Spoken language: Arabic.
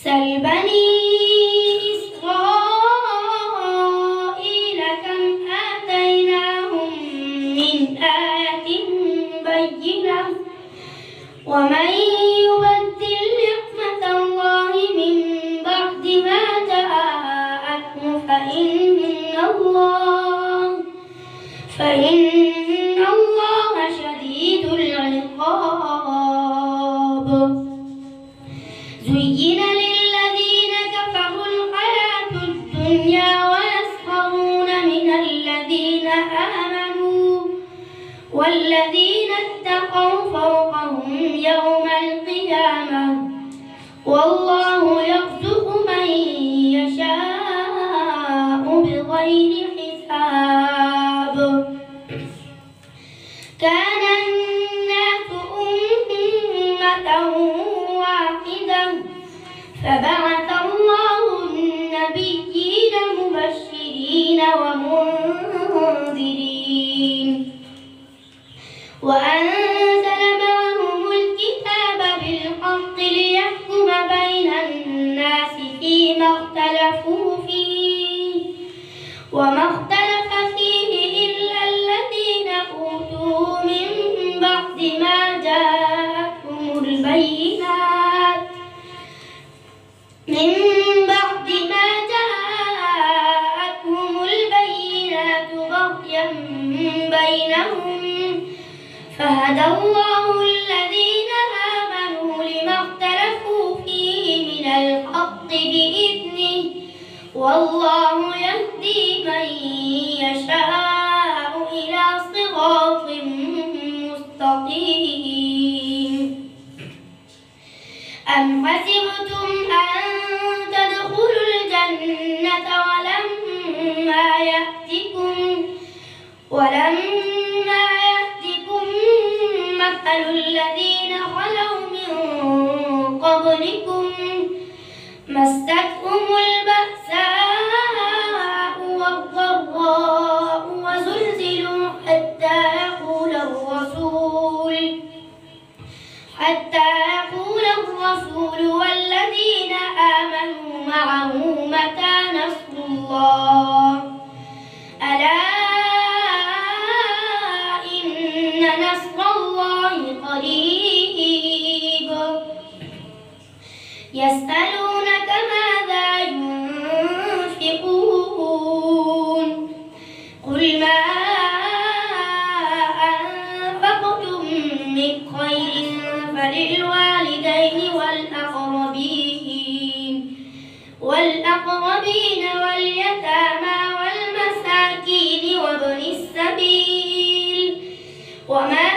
سل بني إسرائيل كم آتيناهم من آية بينة ومن يبدل نعمة الله من بعد ما جاءته فإن الله شديد العقاب. زين للذين كفروا الحياة الدنيا ويسخرون من الذين آمنوا والذين اتقوا فوقهم يوم القيامة والله يرزق من يشاء بغير حساب. كان الناس أمة واحدة فبعث الله النبيين مبشرين ومنذرين وأنزل معهم الكتاب بالحق ليحكم بين الناس فيما اختلفوا فيه وما اختلف فيه إلا الذين أوتوه من بعد ما جاءتهم البينات بغيا بينهم فهدى الله الذين آمنوا لما اختلفوا فيه من الحق بإذنه والله يهدي من يشاء إلى صراط مستقيم. أم حسبتم أن تدخلوا الجنة ولما يأتكم مثل الذين خلوا من قبلكم مستهم البأساء والضراء وزلزلوا حتى يقول الرسول والذين آمنوا معه متى نصر الله ألا إن نصر الله قريب. يسألونك ماذا ينفقون قل ما أنفقتم من خير فللوالدين والأقربين واليتامى والمساكين وابن السبيل وما